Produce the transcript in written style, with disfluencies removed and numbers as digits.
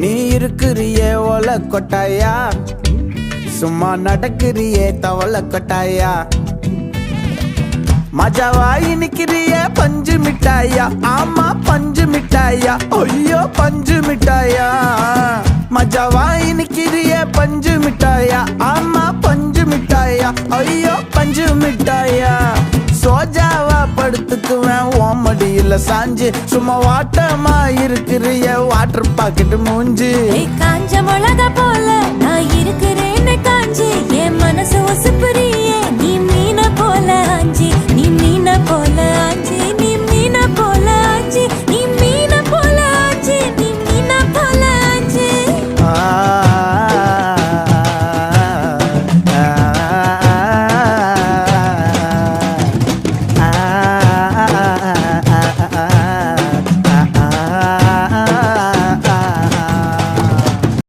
நீ இருக்கிறியே ஓல கொட்டாயா, சும்மா நடக்கிறியே தவள கொட்டாயா. மஜாவாய் நிக்கிறியே பஞ்சு மிட்டாயா, ஆமா பஞ்சு மிட்டாயா, ஐயோ பஞ்சு மிட்டாயா. மஜாவாய் நிக்கிறியே பஞ்சு மிட்டாயா, ஆமா பஞ்சு மிட்டாயா, ஐயோ பஞ்சு மிட்டாயா. சோஜாவா படுத்துக்குவேன் ஓமடியில சாஞ்சு, சும்மா வாட்டமா இருக்கிறிய வாட்டர் பாக்கெட் மூஞ்சு. காஞ்ச மிளகா போல நான் இருக்கிறேன்னு காஞ்சு, என் மனசு ஒசுப்புறியே நீ